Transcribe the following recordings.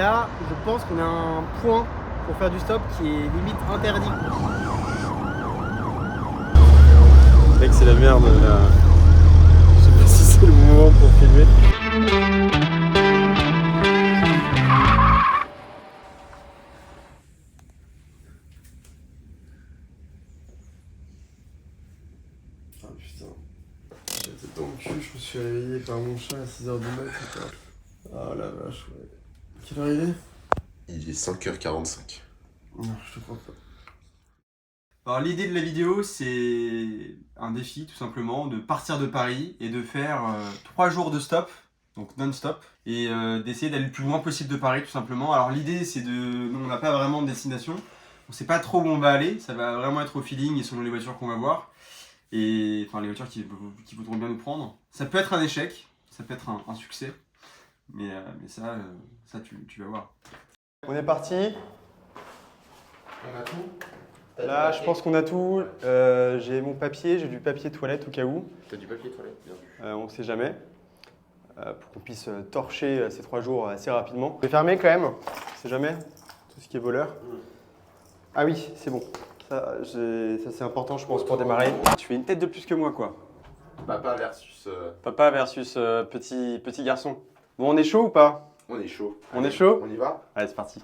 Là, je pense qu'on a un point pour faire du stop qui est limite interdit. Mec, c'est la merde là. Je sais pas si c'est le moment pour filmer. Ah putain. J'étais dans le cul, je me suis réveillé par mon chat à 6h du mat. Ah la vache, ouais. Quelle heure il est? Il est 5h45. Non, je te crois pas. Alors l'idée de la vidéo, c'est un défi tout simplement, de partir de Paris et de faire 3 jours de stop, donc non-stop, et d'essayer d'aller le plus loin possible de Paris tout simplement. Alors l'idée c'est de... Nous on n'a pas vraiment de destination, on sait pas trop où on va aller, ça va vraiment être au feeling et selon les voitures qu'on va voir, et enfin les voitures qui voudront bien nous prendre. Ça peut être un échec, ça peut être un succès, mais ça tu vas voir. On est parti. On a tout. Là, je pense qu'on a tout. J'ai mon papier, j'ai du papier toilette au cas où. T'as du papier toilette, bien vu. On sait jamais. Pour qu'on puisse torcher ces 3 jours assez rapidement. Je vais fermer quand même, on sait jamais, tout ce qui est voleur. Ah oui, c'est bon. Ça c'est important, je pense, pour démarrer. Tu fais une tête de plus que moi, quoi. Papa versus... Papa versus petit garçon. Bon, on est chaud ou pas? On est chaud. On est chaud? On y va? Allez, c'est parti.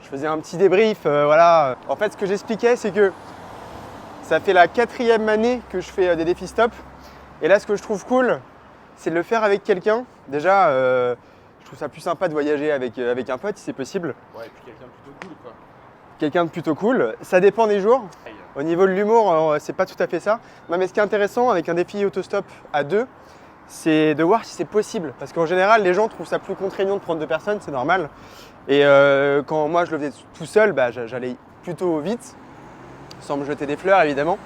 Je faisais un petit débrief, voilà. En fait, ce que j'expliquais, c'est que ça fait la 4e année que je fais des défis stop. Et là, ce que je trouve cool, c'est de le faire avec quelqu'un. Déjà, je trouve ça plus sympa de voyager avec un pote, si c'est possible. Ouais, et puis quelqu'un de plutôt cool, quoi. Quelqu'un de plutôt cool. Ça dépend des jours. Au niveau de l'humour, c'est pas tout à fait ça. Non, mais ce qui est intéressant avec un défi autostop à 2, c'est de voir si c'est possible. Parce qu'en général, les gens trouvent ça plus contraignant de prendre 2 personnes, c'est normal. Et quand moi je le faisais tout seul, j'allais plutôt vite, sans me jeter des fleurs évidemment.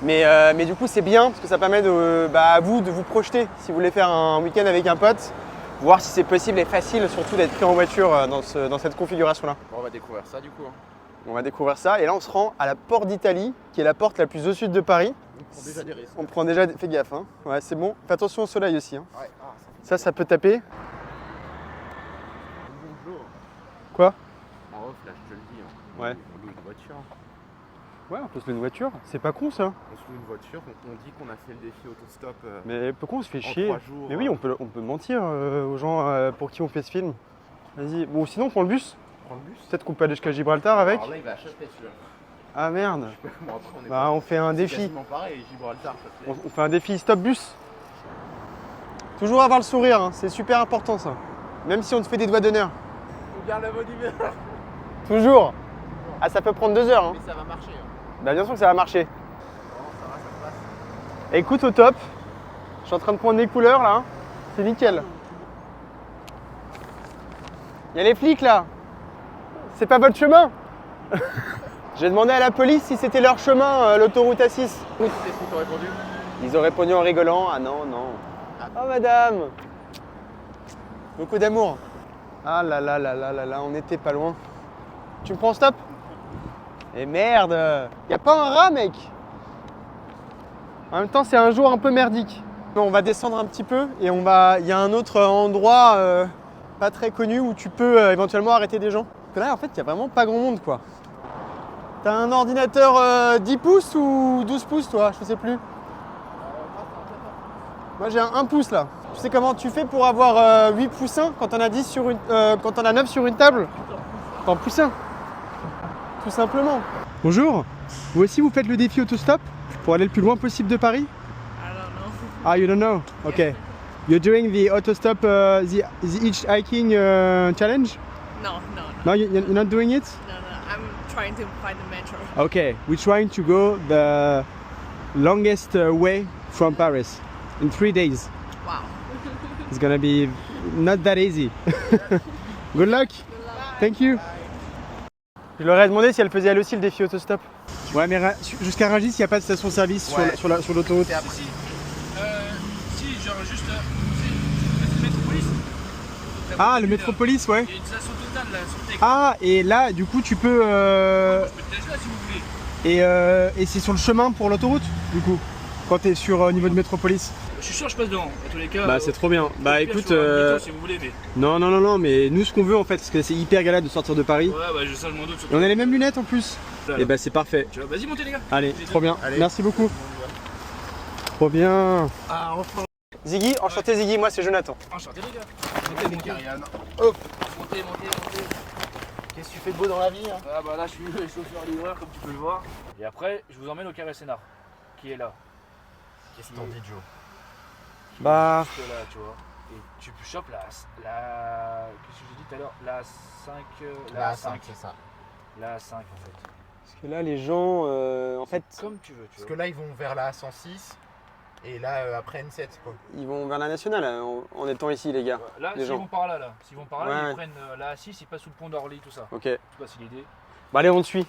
Mais du coup c'est bien parce que ça permet à vous de vous projeter. Si vous voulez faire un week-end avec un pote, voir si c'est possible et facile surtout d'être pris en voiture dans cette configuration-là. Bon, on va découvrir ça du coup. On va découvrir ça et là on se rend à la porte d'Italie, qui est la porte la plus au sud de Paris. On prend déjà des risques. On prend déjà, fais gaffe, hein. Ouais, c'est bon. Fais attention au soleil aussi. Hein. Ouais, Ça peut taper. Bonjour. Quoi? En off, là, je te le dis. Hein. Ouais. On loue une voiture. Ouais, on peut se louer une voiture. C'est pas con ça. On se loue une voiture, on dit qu'on a fait le défi autostop. Mais pourquoi on se fait en chier? 3 jours. Mais oui, on peut mentir aux gens pour qui on fait ce film. Vas-y. Bon, sinon on prend le bus. On prend le bus. Peut-être qu'on peut aller jusqu'à Gibraltar avec. Alors là, il va acheter celui-là. Ah merde. Bon, après, on est Bah on fait un c'est défi. quasiment pareil, Gibraltar, ça fait. On fait un défi stop bus. Toujours avoir le sourire, hein. C'est super important ça. Même si on te fait des doigts d'honneur. On garde la bonne humeur. Toujours. Ah ça peut prendre 2 heures. Hein. Mais ça va marcher. Hein. Bah bien sûr que ça va marcher. Bon, ça va, ça passe. Écoute au top. Je suis en train de prendre des couleurs là. C'est nickel. Il y a les flics là. C'est pas votre chemin. J'ai demandé à la police si c'était leur chemin, l'autoroute A6. Qu'est-ce qu'ils t'ont répondu? Ils ont répondu en rigolant. Ah non, non. Oh madame. Beaucoup d'amour. Ah là là là là là là, on était pas loin. Tu me prends stop? Et merde. Y a pas un rat mec. En même temps c'est un jour un peu merdique. On va descendre un petit peu et il y a un autre endroit pas très connu où tu peux éventuellement arrêter des gens. Parce que là en fait il y a vraiment pas grand monde quoi. T'as un ordinateur 10 pouces ou 12 pouces toi, je sais plus. Moi j'ai un 1 pouce là. Tu sais comment tu fais pour avoir 8 poussins quand on a 10 sur une, quand on a 9 sur une table? T'en pousses un. Tout simplement. Bonjour. Vous aussi vous faites le défi autostop pour aller le plus loin possible de Paris? I don't know. Ah, you don't know? Okay. You're doing the autostop, the hitchhiking challenge? No. No, you're not doing it? No. I'm trying to find the metro. Okay, we're trying to go the longest way from Paris in 3 days. Wow. It's gonna be not that easy. Good luck. Thank you. Je leur ai demandé si elle faisait elle aussi le défi autostop. Ouais, mais jusqu'à Rungis, il n'y a pas de station-service sur l'autoroute. Si, genre juste le Métropolis. Ah, le Métropolis, ouais. Il y a une station totale là sur Tech. Ah, et là, du coup, tu peux. Je peux te laisser là si vous voulez. Et c'est sur le chemin pour l'autoroute, du coup, quand t'es sur au niveau de Métropolis. Je suis sûr que je passe devant. Dans tous les cas. Bah c'est trop bien. Bah pire, écoute, je suis un demi-tour, si vous voulez, mais. non, mais nous ce qu'on veut en fait, parce que c'est hyper galère de sortir de Paris. Ouais, bah ça, je m'en doute. Et on a les mêmes lunettes en plus. Voilà. Et bah c'est parfait. Tu vois, vas-y, montez les gars. Allez, trop bien. Allez. Merci beaucoup. Trop bien. Ah, enfin. Ziggy, enchanté Ziggy, moi c'est Jonathan. Enchanté les gars. Montez. Hop. Montez. Qu'est-ce que tu fais de beau dans la vie hein? Ah bah là, je suis chauffeur-livreur, comme tu peux le voir. Et après, je vous emmène au Carré Sénart, qui est là. Qu'est-ce que t'en dis, Joe? Bah, Juste là, tu vois. Et tu chopes la. Qu'est-ce que j'ai dit tout à l'heure? La 5. La 5, c'est ça. La 5 en fait. parce que là les gens, en fait, Comme tu veux, tu Parce vois. que là, ils vont vers la 106 et là, après N7, quoi. ils vont vers la nationale en étant ici les gars. Là, les s'ils gens. vont par là, s'ils vont par là, Ouais. ils prennent la A6, ils passent sous le pont d'Orly, tout ça. Ok. Je sais pas si l'idée. Bah allez, on te suit.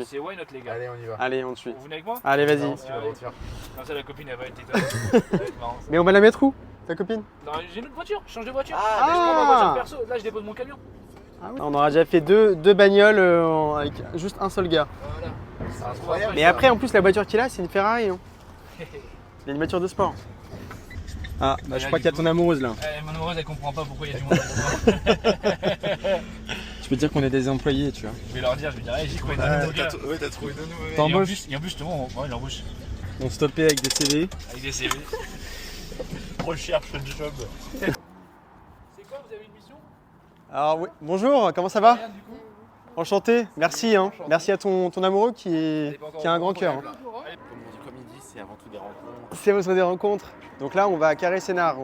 C'est why not les gars. Allez, on y va. Allez, on te suit. Vous venez avec moi? Allez, vas-y. Non, si tu vas mentir. Comme ça, la copine, elle va être étonnée. Ça va être marrant, ça. Mais on va la mettre où, ta copine? Non, j'ai une autre voiture, je change de voiture. Ah. Mais je prends ma voiture perso, là je dépose mon camion. On aura déjà fait deux bagnoles avec juste un seul gars. Voilà. C'est incroyable. Mais après, en plus, la voiture qu'il a, c'est une Ferrari. Hein. Il a une voiture de sport. Ah, bah, je crois qu'il y a ton amoureuse là. Mon amoureuse elle comprend pas pourquoi il y a du monde là-dedans. Tu peux dire qu'on est des employés, tu vois. Je vais leur dire, je vais dire, hey, j'y crois, il y a un nouveau gars. Ouais, t'as trouvé de nouveaux. Et en T'embauches plus, justement, ouais, il embauche On stoppait avec des CV. avec des CV. Recherche de job. C'est quoi, vous avez une mission? Alors, oui. Bonjour, comment ça va? Rien du coup. Enchanté, merci. Hein. Merci à ton amoureux qui a un grand cœur. Hein. Comme il dit, c'est avant tout des rencontres. C'est votre des rencontres. Donc là, on va à Carré Sénart.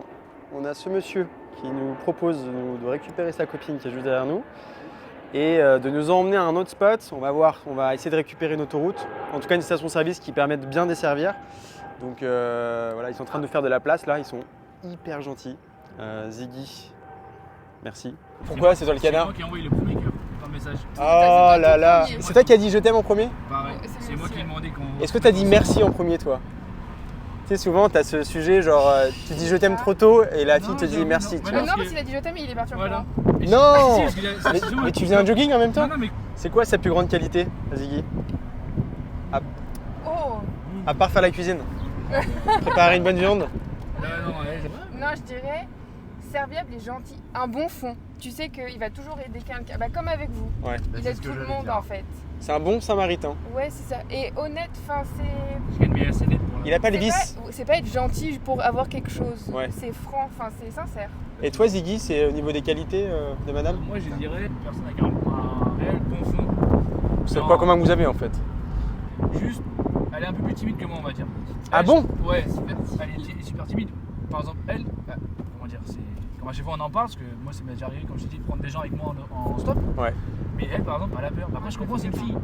On a ce monsieur qui nous propose de récupérer sa copine qui est juste derrière nous et de nous emmener à un autre spot. On va voir, on va essayer de récupérer une autoroute, en tout cas une station-service qui permet de bien desservir. Donc voilà, ils sont en train de nous faire de la place là, ils sont hyper gentils. Ziggy, merci. Pourquoi c'est toi le C'est canard? moi qui ai envoyé le premier cœur par message. Oh là là, c'est toi qui as dit je t'aime en premier? Pareil, c'est c'est moi aussi, qui ai demandé qu'on. Est-ce que tu as dit merci en premier toi? Tu sais, souvent tu as ce sujet genre tu dis je t'aime trop tôt et la fille te dit merci. Tu non, vois. Non, parce qu'il a dit je t'aime, il est parti en Voilà. courant. Non. Si, parce qu'il a- Mais tu faisais un jogging en même temps? Non, non, mais. C'est quoi sa plus grande qualité, Ziggy? Oh À part faire la cuisine. Préparer une bonne viande. Non, elle. Non, je dirais serviable et gentil. Un bon fond. Tu sais qu'il va toujours aider quelqu'un. Bah, comme avec vous. Ouais. Il aide tout le monde en fait. C'est un bon Samaritain. Ouais, c'est ça. Et honnête, enfin, c'est. Je gagne bien assez net pour Il a pas les C'est vices. c'est pas être gentil pour avoir quelque chose. Ouais. C'est franc, enfin, c'est sincère. Et toi, Ziggy, c'est au niveau des qualités de madame? Moi, je dirais une personne avec un réel bon fond. C'est Non. quoi commun que vous avez en fait? Juste, elle est un peu plus timide que moi, on va dire. Ah Elle, bon? Ouais, elle est super timide. Par exemple, elle, comment dire, c'est. Comme à chaque fois on en parle, parce que moi, ça m'est déjà arrivé, comme je t'ai dit, de prendre des gens avec moi en stop. Ouais. Mais elle, par exemple, elle a peur. Après, je comprends, c'est une fille.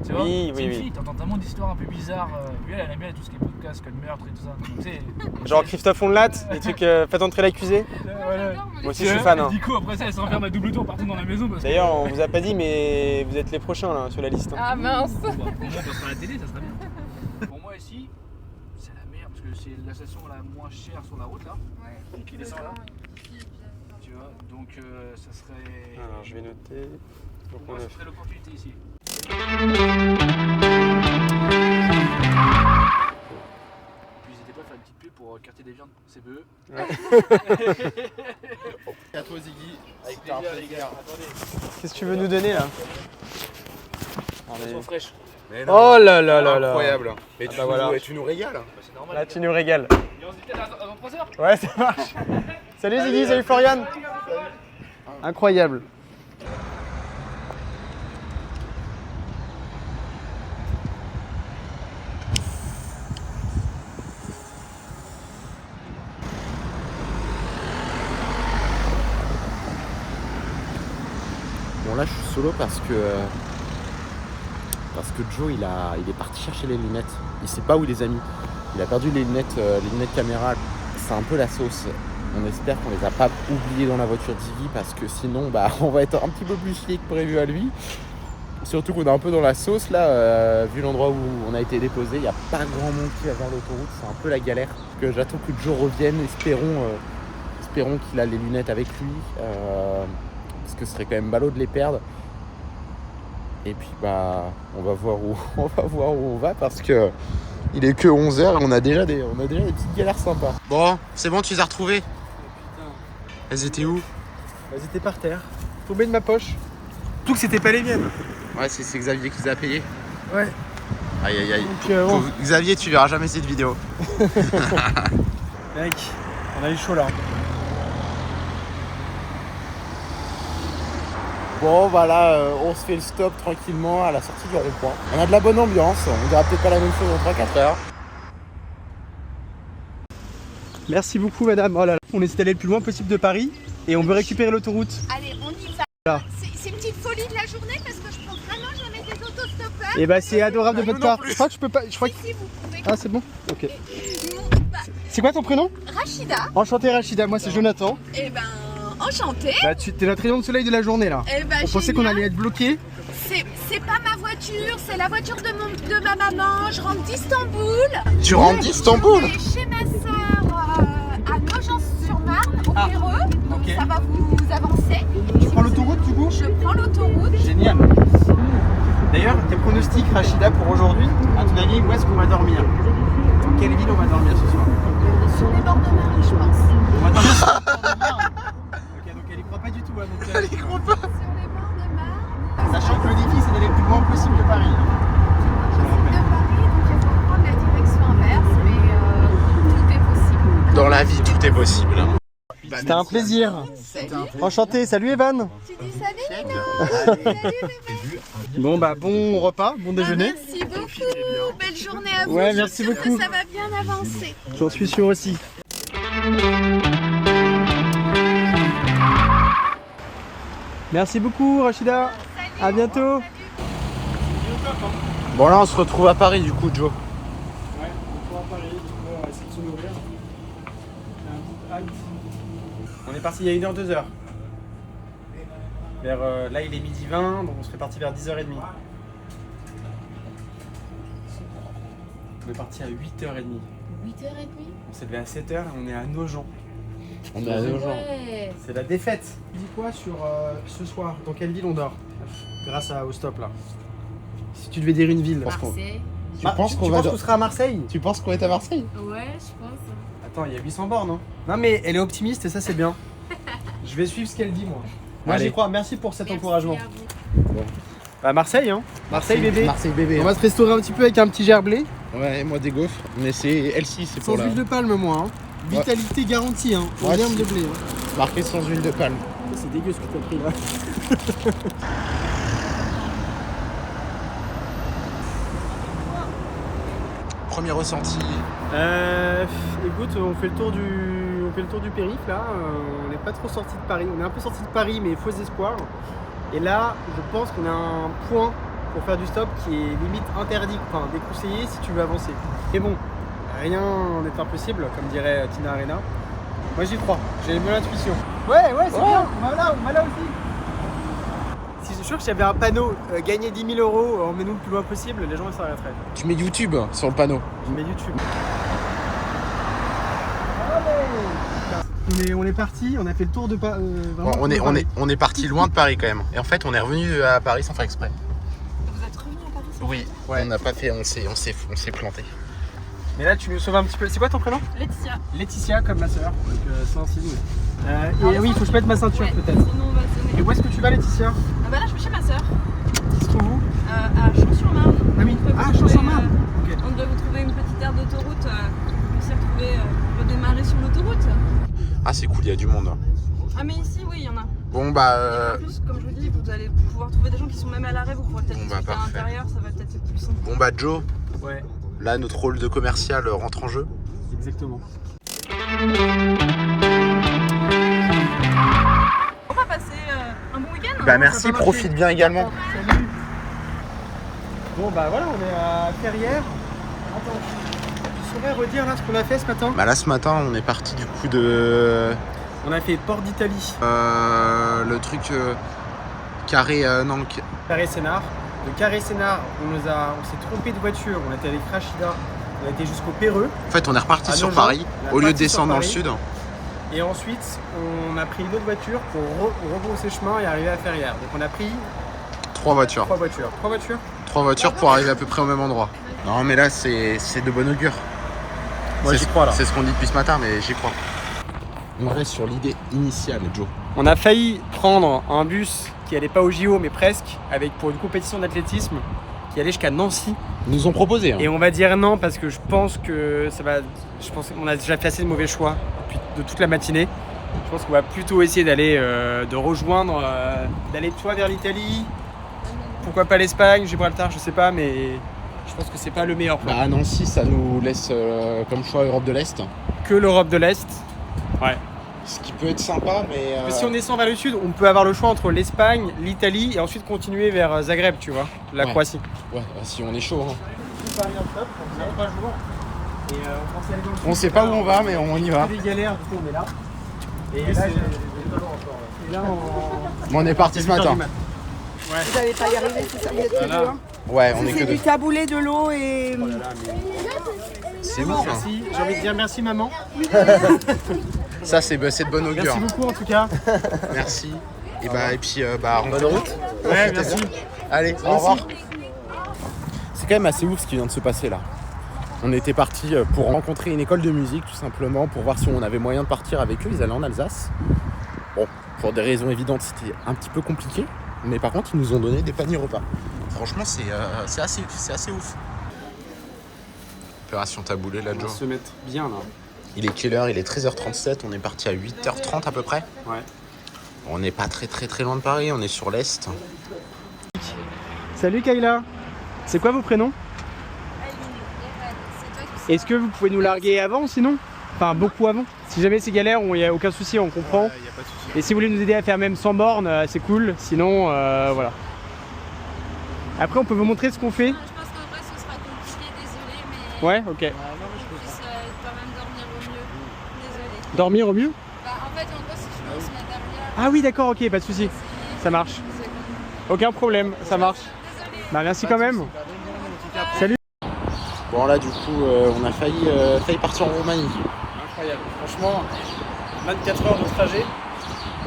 Tu vois, Oui, c'est oui, une oui. fille, t'entends tellement d'histoires un peu bizarres. Puis elle aime bien tout ce qui est podcast, comme meurtre et tout ça. Donc, tu sais. Genre Christophe Ondelat, les trucs faites entrer l'accusé. Voilà. Moi aussi, je suis fan. Hein. Du coup, après ça, elle s'enferme à double tour partout dans la maison. Parce que- D'ailleurs, on vous a pas dit, mais vous êtes les prochains là sur la liste. Hein. Ah mince. Bon, bah, pour moi, on passera à la télé, ça serait bien. Pour moi, ici, c'est la merde parce que c'est la station la moins chère sur la route là. Ouais. Qui descend là. Tu vois, donc ça serait. Alors, je vais noter. Donc, Pour moi, on a- ça serait l'opportunité ici. Puis n'hésitez pas à faire une petite pub pour Quartier des Viandes, CBE. Et à toi, Ziggy. Avec C'était un plaisir, les plaisir. gars. Attendez, Qu'est-ce que tu veux nous donner là? elles sont fraîches. Mais Oh là là là là. Incroyable. Mais Ah bah voilà. tu nous régales. Bah, c'est normal. Là, les tu gars. nous régales. Et on se dit peut-être avant 3 heures. Ouais, ça marche. Salut Ziggy, salut Florian. Incroyable. Bon là je suis solo parce que Joe il est parti chercher les lunettes. Il sait pas où les a mis. Il a perdu les lunettes caméra. C'est un peu la sauce. On espère qu'on les a pas oubliées dans la voiture d'Ivy parce que sinon bah on va être un petit peu plus chier que prévu à lui. Surtout qu'on est un peu dans la sauce là, vu l'endroit où on a été déposé, il n'y a pas grand monde qui va vers l'autoroute, c'est un peu la galère. Donc, j'attends que Joe revienne, espérons qu'il a les lunettes avec lui. Parce que ce serait quand même ballot de les perdre. Et puis bah on va voir où on va parce que il est que 11h et on a déjà des petites galères sympas. Bon, c'est bon, tu les as retrouvées? Elles étaient où? Elles étaient par terre, tombées de ma poche. Tout que c'était pas les miennes. Ouais, c'est Xavier qui les a payées. Ouais. Aïe aïe aïe. Donc, bon. Xavier, tu verras jamais cette vidéo. Mec, on a eu chaud là. Bon voilà, on se fait le stop tranquillement à la sortie du rond-point. On a de la bonne ambiance, on dira peut-être pas la même chose en 3-4 heures. Merci beaucoup madame. Oh là là. On essaie d'aller le plus loin possible de Paris et on veut récupérer l'autoroute. Allez, on y va. Là. C'est une petite folie de la journée parce que je pense vraiment jamais des autostoppeurs. Et bah c'est adorable de votre part. Je crois que je peux pas. Je crois que... Si vous pouvez. Ah c'est bon. Ok. Bah, C'est quoi ton prénom? Rachida. Enchanté Rachida, moi c'est Jonathan. Eh ben, enchantée. Bah tu t'es notre rayon de soleil de la journée là. Eh ben, On pensait qu'on génial. allait être bloqué. C'est pas ma voiture, c'est la voiture de ma maman. Je rentre d'Istanbul. Tu rentres d'Istanbul? Je vais chez ma soeur à Nogent-sur-Marne, au Péreux. Donc ok. ça va vous avancer. Tu prends l'autoroute du coup? Je prends l'autoroute. Génial. D'ailleurs, tes pronostics Rachida pour aujourd'hui, à ton avis, où est-ce qu'on va dormir? Dans quelle ville on va dormir ce soir? Sur les bords de Marie, je pense. On va dormir sur les bords de Marne. Ok, donc elle y croit pas du tout. Hein, donc, elle y croit pas. Sur les bords de Marne. Sachant que le défi c'est d'aller le plus loin possible de Paris. Je suis de Paris, donc il faut prendre la direction inverse, mais tout est possible. Dans la vie, tout est possible. C'était un plaisir. Salut. Enchanté, salut Evan. Tu dis salut Nino. Salut bébé. Bon bah bon repas, bon déjeuner. Merci beaucoup. Belle journée à vous. Ouais, Je merci suis sûre beaucoup. que ça va bien avancer. J'en suis sûr aussi. Merci beaucoup Rachida. À bientôt. Bon là on se retrouve à Paris du coup Joe. Ouais, on va Paris, on va essayer de se nourrir. On est parti il y a 1h, 2h. Là il est 12h20, donc on serait parti vers 10h30. On est parti à 8h30. 8h30. On s'est levé à 7h et on est à Nogent. On est à Nogent. Ouais. C'est la défaite. Dis quoi sur ce soir? Dans quelle ville on dort? Grâce au stop là. Si tu devais dire une ville. Marseille. Tu penses qu'on tu va penses qu'on sera à Marseille? Tu penses qu'on est à Marseille? Ouais, je pense. Attends, il y a 800 bornes, non? Non mais elle est optimiste et ça c'est bien. Je vais suivre ce qu'elle dit moi. Moi Allez. j'y crois, merci pour cet Merci encouragement. à vous. Bah Marseille hein. Marseille bébé. Marseille bébé. On va se restaurer un petit peu avec un petit gerblé. Ouais, moi des gaufres. Mais c'est Elsie, c'est Sans pour la... huile de palme moi hein. Vitalité garantie hein. Pour Ouais, bien si. de blé. Hein. Marqué sans huile de palme. C'est dégueu ce que t'as pris là. Premier ressenti. Écoute, on fait le tour du périph' là. On n'est pas trop sorti de Paris. On est un peu sorti de Paris mais faux espoir. Et là, je pense qu'on a un point pour faire du stop qui est limite interdit, enfin déconseillé si tu veux avancer. Mais bon, rien n'est impossible, comme dirait Tina Arena. Moi j'y crois, j'ai une bonne intuition. Ouais, c'est bien, on va là aussi. Si je suis sûr que s'il y avait un panneau gagner 10 000 €, emmène-nous le plus loin possible, les gens ils s'arrêteraient. Tu mets YouTube sur le panneau. Je mets YouTube. On est parti, on a fait le tour de Paris. On est parti loin de Paris quand même. Et en fait, on est revenu à Paris sans faire exprès. Vous êtes revenu à Paris? Oui. Ouais. On n'a pas fait, on s'est planté. Mais là tu nous sauves un petit peu. C'est quoi ton prénom? Laetitia. Laetitia comme ma soeur, donc c'est un signe. Et oui, il faut que je mette ma ceinture peut-être. Sinon on va sonner. Et où est-ce que tu vas Laetitia? Ah bah là je vais chez ma soeur. Qui se trouve où? À Champs-sur-Marne. Ah oui, On peut vous Champs-sur-Marne. trouver, Ok. On doit vous trouver une petite aire d'autoroute. On s'est retrouvé redémarrer sur l'autoroute. Ah, c'est cool, il y a du monde. Ah mais ici oui il y en a. Bon bah. Et en plus comme je vous dis vous allez pouvoir trouver des gens qui sont même à l'arrêt. Vous pourrez peut-être Bon, bah, discuter à parfait. l'intérieur. Ça va peut-être être plus simple. Bon bah Joe, Ouais, là notre rôle de commercial rentre en jeu. exactement. On va passer un bon week-end. Bah merci, profite bien également. Salut. Bon bah voilà, on est à Ferrières. Attends, tu saurais redire là ce qu'on a fait ce matin? Bah là ce matin on est parti du coup de On a fait Port d'Italie, le truc carré Carré Sénard. De Carré Sénard, on s'est trompé de voiture, on était avec Rachida, on a été jusqu'au Péreux. En fait on est reparti À sur Nogent. Paris On est au lieu de reparti sur descendre dans le Paris. sud. Et ensuite, on a pris une autre voiture pour rebrousser chemin et arriver à Ferrières. Donc on a pris 3 voitures. 3 voitures. 3 voitures 3 voitures pour arriver à peu près au même endroit. Non, mais là, c'est de bon augure. Moi j'y crois là. C'est ce qu'on dit depuis ce matin, mais j'y crois. On reste sur l'idée initiale, Joe. On a failli prendre un bus qui allait pas au JO mais presque, pour une compétition d'athlétisme qui allait jusqu'à Nancy. Ils nous ont proposé. Hein. Et on va dire non parce que je pense que ça va. Je pense qu'on a déjà fait assez de mauvais choix de toute la matinée. Je pense qu'on va plutôt essayer d'aller de rejoindre, d'aller soit vers l'Italie, pourquoi pas l'Espagne, Gibraltar, je sais pas, mais je pense que c'est pas le meilleur plan. Bah, à Nancy, ça nous laisse comme choix Europe de l'Est. Que l'Europe de l'Est. Ouais. Ce qui peut être sympa, mais. Si on descend vers le sud, on peut avoir le choix entre l'Espagne, l'Italie et ensuite continuer vers Zagreb, tu vois, la Croatie. Ouais, si on est chaud. Hein. On sait pas où on va, mais on y va. Des galères, du coup on est là. Et là, on est parti ce matin. Vous n'allez pas y arriver, c'est ça, vous êtes que deux, hein. Ouais, on est C'est que du deux. taboulé, de l'eau et... C'est bon. Merci, j'ai envie de dire merci maman. Ça, c'est de bonne augure. Merci beaucoup en tout cas. Merci. Et puis, bonne route. Ouais, merci. Allez, au revoir. C'est quand même assez ouf ce qui vient de se passer là. On était parti pour rencontrer une école de musique tout simplement, pour voir si on avait moyen de partir avec eux. Ils allaient en Alsace. Bon, pour des raisons évidentes, c'était un petit peu compliqué. Mais par contre, ils nous ont donné des paniers repas. Franchement, c'est assez ouf. Opération taboulé là, On va Joe. se mettre bien là. Il est quelle heure? Il est 13h37. On est parti à 8h30 à peu près. Ouais. On n'est pas très loin de Paris. On est sur l'Est. Salut Kayla. C'est quoi vos prénoms? Est-ce que vous pouvez nous larguer avant sinon? Enfin beaucoup avant. Si jamais c'est galère, il n'y a aucun souci, on comprend. Y a pas de souci. Et si vous voulez nous aider à faire même sans borne, c'est cool. Sinon, voilà. Après, on peut vous montrer ce qu'on fait. Je pense qu'en vrai ce sera compliqué, désolé, mais Ouais, ok. on puisse quand même dormir au mieux. Désolé. Dormir au mieux? Bah, en fait, en gros, si tu veux, on se met derrière. Ah oui, d'accord, ok, pas de souci. Ça marche. Aucun problème, ça marche. Bah merci quand même. Salut. Bon là du coup on a failli partir en Roumanie. Incroyable, franchement, 24 heures de trajet.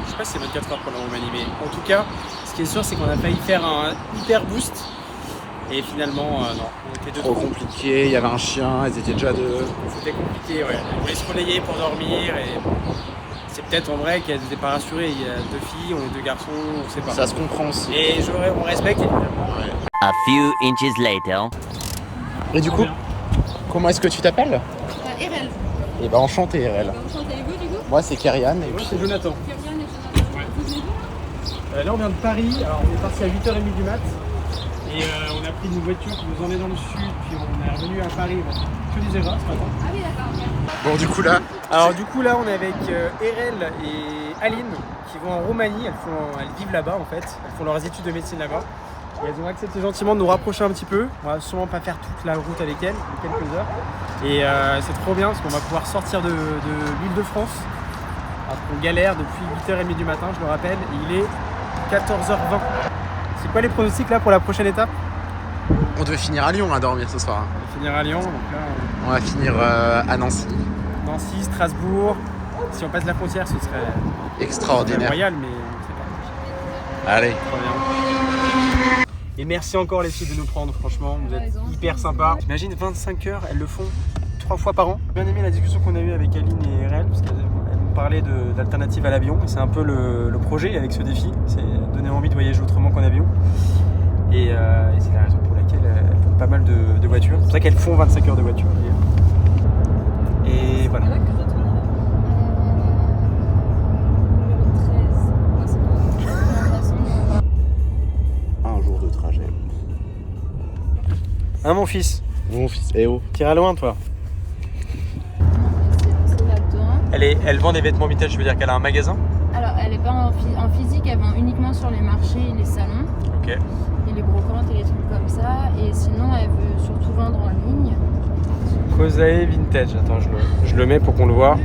Je sais pas si c'est 24 heures pour la Roumanie, mais en tout cas, ce qui est sûr, c'est qu'on a failli faire un hyper boost. Et finalement, non, on était deux Trop compliqué, il y avait un chien, elles étaient déjà deux. C'était compliqué, ouais. On voulait se relayer pour dormir et c'est peut-être en vrai qu'elles n'étaient pas rassurées. Il y a 2 filles, on est 2 garçons, on sait pas. Ça se comprend aussi. Et on respecte évidemment. A few inches later. Et du coup, comment est-ce que tu t'appelles? Erel. Et bah enchanté Erel. Enchantez-vous, du coup. Moi c'est Kerian et Moi, puis c'est Jonathan. Kyrian et Jonathan. Vous venez d'où? Là, on vient de Paris. Alors, on est parti à 8h30 du mat. Et on a pris une voiture qui nous emmène dans le sud. Puis on est revenu à Paris. On a fait que des erreurs ce matin. Ah oui, d'accord, ok. bon du coup là, Alors, du coup, là, on est avec Erel et Aline qui vont en Roumanie. Elles vivent là-bas en fait. Elles font leurs études de médecine là-bas. Et elles ont accepté gentiment de nous rapprocher un petit peu. On va sûrement pas faire toute la route avec elles, mais quelques heures. Et c'est trop bien parce qu'on va pouvoir sortir de l'île de France. Alors qu'on galère depuis 8h30 du matin, je le rappelle, et il est 14h20. C'est quoi les pronostics là pour la prochaine étape? on devait finir à Lyon à dormir ce soir. On va finir à Lyon, donc là, On va finir à Nancy. Nancy, Strasbourg. Si on passe la frontière, ce serait Extraordinaire. royal, mais c'est pas Allez. trop bien. Et merci encore les filles de nous prendre, franchement, vous êtes hyper sympas. J'imagine 25 heures, elles le font 3 fois par an. J'ai bien aimé la discussion qu'on a eue avec Aline et Erel, parce qu'elles nous parlaient d'alternatives à l'avion. Et c'est un peu le projet avec ce défi, c'est donner envie de voyager autrement qu'en avion. Et c'est la raison pour laquelle elles font pas mal de voitures. C'est pour ça qu'elles font 25 heures de voiture. Et voilà. Un jour de trajet. Hein mon fils, Mon fils, eh oh. t'iras loin toi. C'est là-dedans. Elle vend des vêtements vintage, je veux dire qu'elle a un magasin. Alors, elle est pas en physique, elle vend uniquement sur les marchés et les salons. Ok. Et les brocantes et les trucs comme ça. Et sinon, elle veut surtout vendre en ligne. Kosae Vintage, attends, je le mets pour qu'on le voit.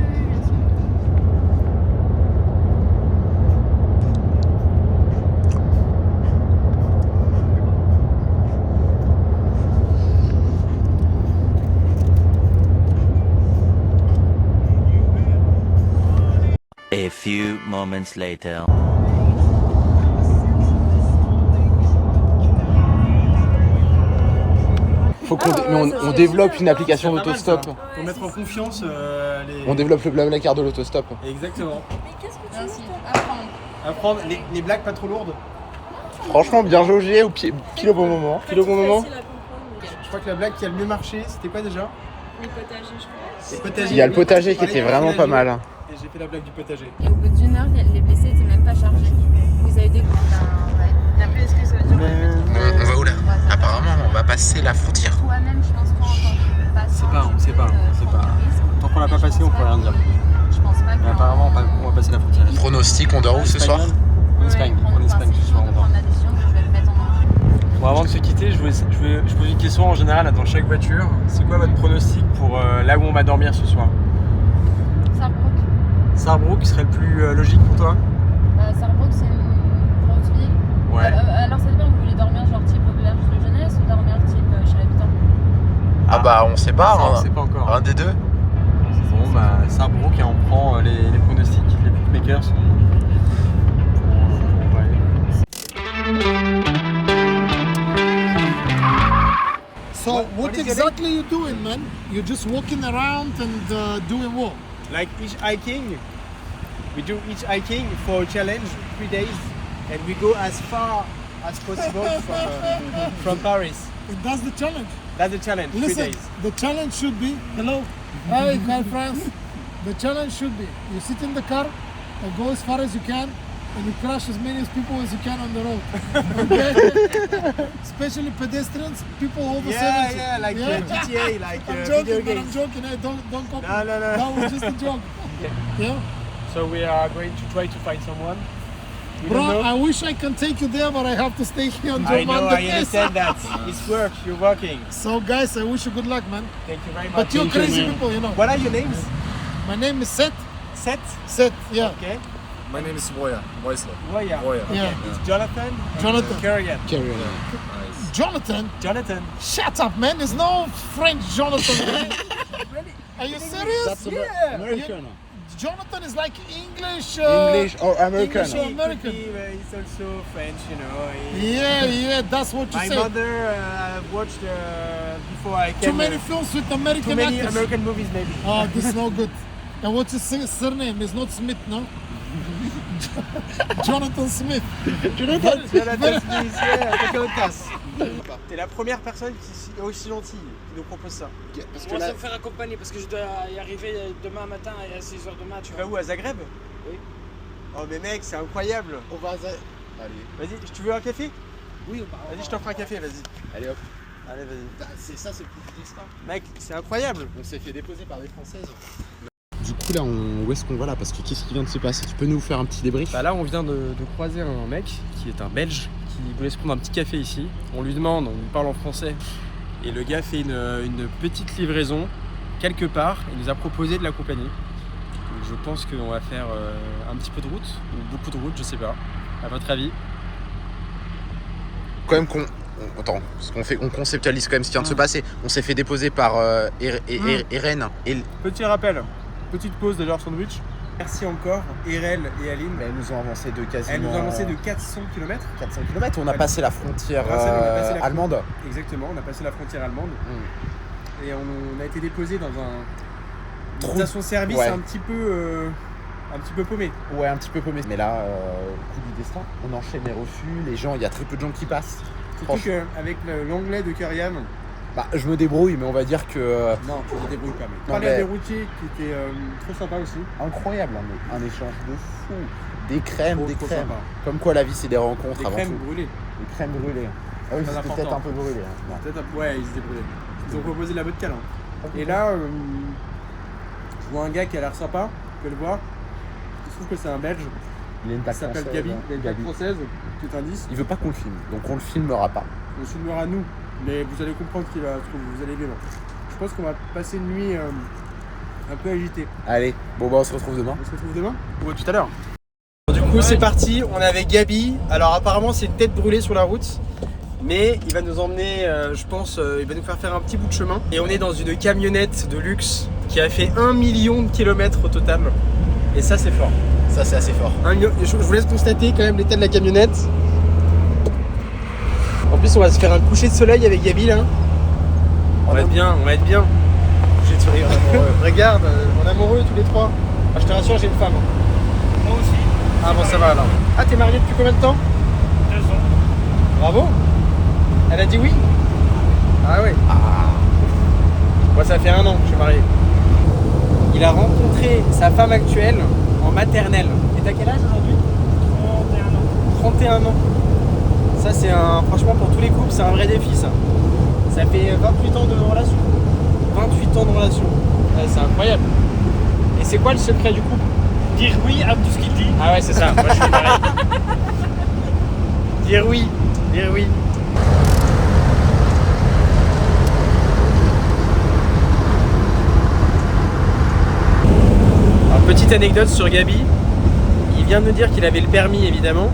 A few moments later. faut qu'on on développe une application C'est pas mal, d'autostop. ça. Pour mettre en confiance les... On développe le Blablacar de l'autostop. Exactement. Mais qu'est-ce que tu veux apprendre? Apprendre les blagues pas trop lourdes. Franchement, bien jaugé au pied, pile au bon moment. Pile au bon moment. Je crois que la blague qui a le mieux marché, c'était quoi déjà? Les potagers, je crois. Les potagers. Il y a le potager qui était vraiment pas mal. Et j'ai fait la blague du potager. Et au bout d'une heure, les blessés n'étaient même pas chargés. Vous avez des groupes. Ouais. T'as vu ce que ça veut dire? On va où là? Apparemment, on va passer la frontière. Toi-même, je pense qu'en tant que passant, On sait pas. Tant qu'on l'a pas passé, on peut rien dire. Je pense pas que. Mais apparemment, on va passer la frontière. Pronostic, on dort où ce soir? En Espagne ce soir, on dort. prendre la décision que je vais le mettre en danger. Bon, avant de se quitter, je pose une question en général dans chaque voiture. C'est quoi votre pronostic pour là où on va dormir ce soir? Sarrebruck. Sarrebruck serait le plus logique pour toi? Sarrebruck, c'est une grosse ville. Ouais. Alors ça dépend, vous voulez dormir genre type auberge de jeunesse ou dormir type chez l'habitant? Ah bah on sait pas, on sait pas encore. Un des deux. Bon bah Sarrebruck, hein, on prend les pronostics, les bookmakers. So what exactly you doing, man? You're just walking around and doing what? Like each hiking, we do each hiking for a challenge 3 days, and we go as far as possible from Paris. And that's the challenge. That's the challenge. 3 Listen, days. the challenge should be, hello, hi, my friends. The challenge should be, you sit in the car and go as far as you can, and you crush as many people as you can on the road. Okay? Especially pedestrians, people over 70. Yeah, like GTA, like I'm video joking, but I'm games. joking. Hey, don't copy. No. That was just a joke. Yeah. So we are going to try to find someone. We Bro, don't know. I wish I can take you there, but I have to stay here on I know, German. I understand that. It's work, you're working. So guys, I wish you good luck, man. Thank you very much. But you're crazy people, you know. What are your names? My name is Seth. Seth? Seth, yeah. Okay. My name is Woya. Woisler. Woya. Woya. Yeah. It's Jonathan. Jonathan. Karian. Nice. Jonathan? Jonathan. Shut up, man. There's no French Jonathan. Man. Are you serious? That's yeah. American. Jonathan is like English. English or American? English or American. He's also French, you know. Yeah, that's what you My say. mother watched before I came. Too many films with American Too many actors. American movies, maybe. Oh, this is no good. And what's his surname? It's not Smith, no? Jonathan Smith. Jonathan Smith, yeah, t'es la première personne qui est aussi gentille qui nous propose ça. Parce que me faire accompagner parce que je dois y arriver demain matin à 6h de match. Tu vas où, à Zagreb? Oui. Oh mais mec, c'est incroyable. On va à Zagreb. Allez. Vas-y, tu veux un café? Oui, vas-y, je t'offre un café, vas-y. Allez hop. Allez, vas-y. C'est ça, c'est le plus du destin. Mec, c'est incroyable. On s'est fait déposer par des Françaises. Du coup là, où est-ce qu'on va là? Parce que qu'est-ce qui vient de se passer? Tu peux nous faire un petit débrief? Bah là, on vient de croiser un mec qui est un Belge qui voulait se prendre un petit café ici. On lui demande, on lui parle en français. Et le gars fait une petite livraison quelque part. Il nous a proposé de l'accompagner. Donc je pense qu'on va faire un petit peu de route, ou beaucoup de route, je sais pas. À votre avis? Quand même Attends, parce on conceptualise quand même ce qui vient de se passer. On s'est fait déposer par Eren. Petit rappel, petite pause de leur sandwich. Merci encore, Erel et Aline. Mais elles nous ont avancé de quasiment... Elles nous ont avancé de 400 km. 400 km, on a passé la frontière allemande. Exactement, on a passé la frontière allemande. Et on a été déposé dans une station-service un petit peu paumé. Ouais, un petit peu paumé. Mais là, coup du destin, on enchaîne les refus, les gens, il y a très peu de gens qui passent. Surtout qu'avec l'anglais de Karian... Bah, je me débrouille, mais on va dire que... Non, tu te débrouilles pas, mais... Parler à des routiers qui étaient trop sympas aussi. Incroyable, un échange de fou. Des crèmes, trop sympa. Comme quoi la vie, c'est des rencontres des avant crèmes tout. Brûlées. Des crèmes brûlées. Ah oui, c'était peut-être un peu brûlé. Hein. Ouais, ils étaient brûlés. Ils ont proposé de la vodka, là. Et là, je vois un gars qui a l'air sympa, je peux le voir. Je trouve que c'est un Belge. Il s'appelle Gabi, il a une plaque française, petit indice. Il veut pas qu'on le filme, donc on le filmera pas. On le filmera nous, mais vous allez comprendre qu'il va vous allez vivre. Je pense qu'on va passer une nuit un peu agitée. Allez, bon bah on se retrouve demain. On se retrouve demain? Ou tout à l'heure. Du coup c'est parti, on est avec Gabi. Alors apparemment c'est une tête brûlée sur la route. Mais il va nous emmener, je pense, il va nous faire un petit bout de chemin. Et on est dans une camionnette de luxe qui a fait 1 million de kilomètres au total. Et ça c'est fort. Ça c'est assez fort. Je vous laisse constater quand même l'état de la camionnette. En plus on va se faire un coucher de soleil avec Gabi là. On va être bien, on va être bien. J'ai de sourire amoureux. Regarde, on est amoureux tous les trois. Ah, je te rassure, j'ai une femme. Moi aussi. Ah bon, ça va alors. Ah, t'es marié depuis combien de temps? 2 ans. Bravo. Elle a dit oui? Ah oui. Moi, ça fait 1 an que je suis marié. Il a rencontré sa femme actuelle en maternelle. Et t'as quel âge aujourd'hui? 31 ans. 31 ans. Ça, c'est franchement, pour tous les couples, c'est un vrai défi, ça. Ça fait 28 ans de relation. 28 ans de relation. Ouais, c'est incroyable. Et c'est quoi le secret du couple? Dire oui à tout ce qu'il dit. Ah ouais, c'est ça. Moi, je suis pareil. Dire oui. Dire oui. Alors, petite anecdote sur Gabi. Il vient de me dire qu'il avait le permis, évidemment,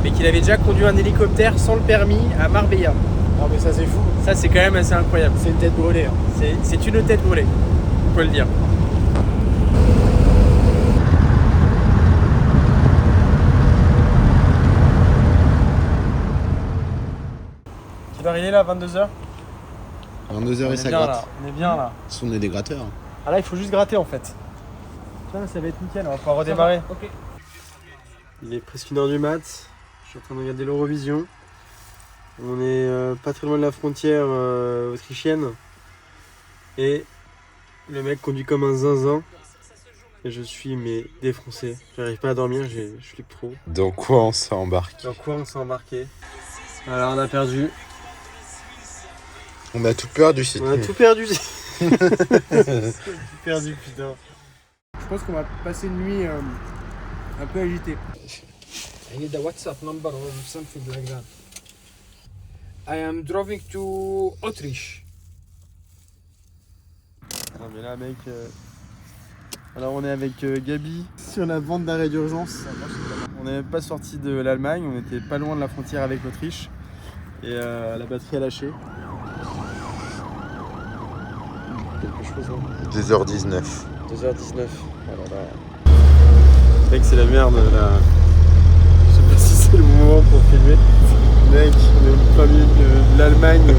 mais qu'il avait déjà conduit un hélicoptère sans le permis à Marbella. Non mais ça c'est fou. Ça, c'est quand même assez incroyable. C'est une tête brûlée. Hein. C'est une tête brûlée, on peut le dire. Quelle heure il est là, 22h? 22h et ça bien, gratte. là. On est bien là. Ce sont des grateurs. Ah là, il faut juste gratter en fait. Putain, ça va être nickel, on va pouvoir redémarrer. Ok. Il est presque 1h du mat. Je suis en train de regarder l'Eurovision. On est pas très loin de la frontière autrichienne. Et le mec conduit comme un zinzin. Et je suis défoncé. J'arrive pas à dormir, je suis pro. Dans quoi on s'est embarqué? Dans quoi on s'est embarqué? Alors on a perdu. On a tout perdu, c'est On a tout perdu. Tout perdu, putain. Je pense qu'on va passer une nuit un peu agitée. I need a WhatsApp number or something like that. I am driving to Autriche. Non mais là mec, alors on est avec Gabi sur la bande d'arrêt d'urgence. On n'est même pas sorti de l'Allemagne, on était pas loin de la frontière avec l'Autriche. Et la batterie a lâché. Quelque chose hein. 2h19. 2h19. Alors là... Mec c'est la merde là. Je sais pas si c'est le moment pour filmer. Mec, on est au plein milieu de l'Allemagne.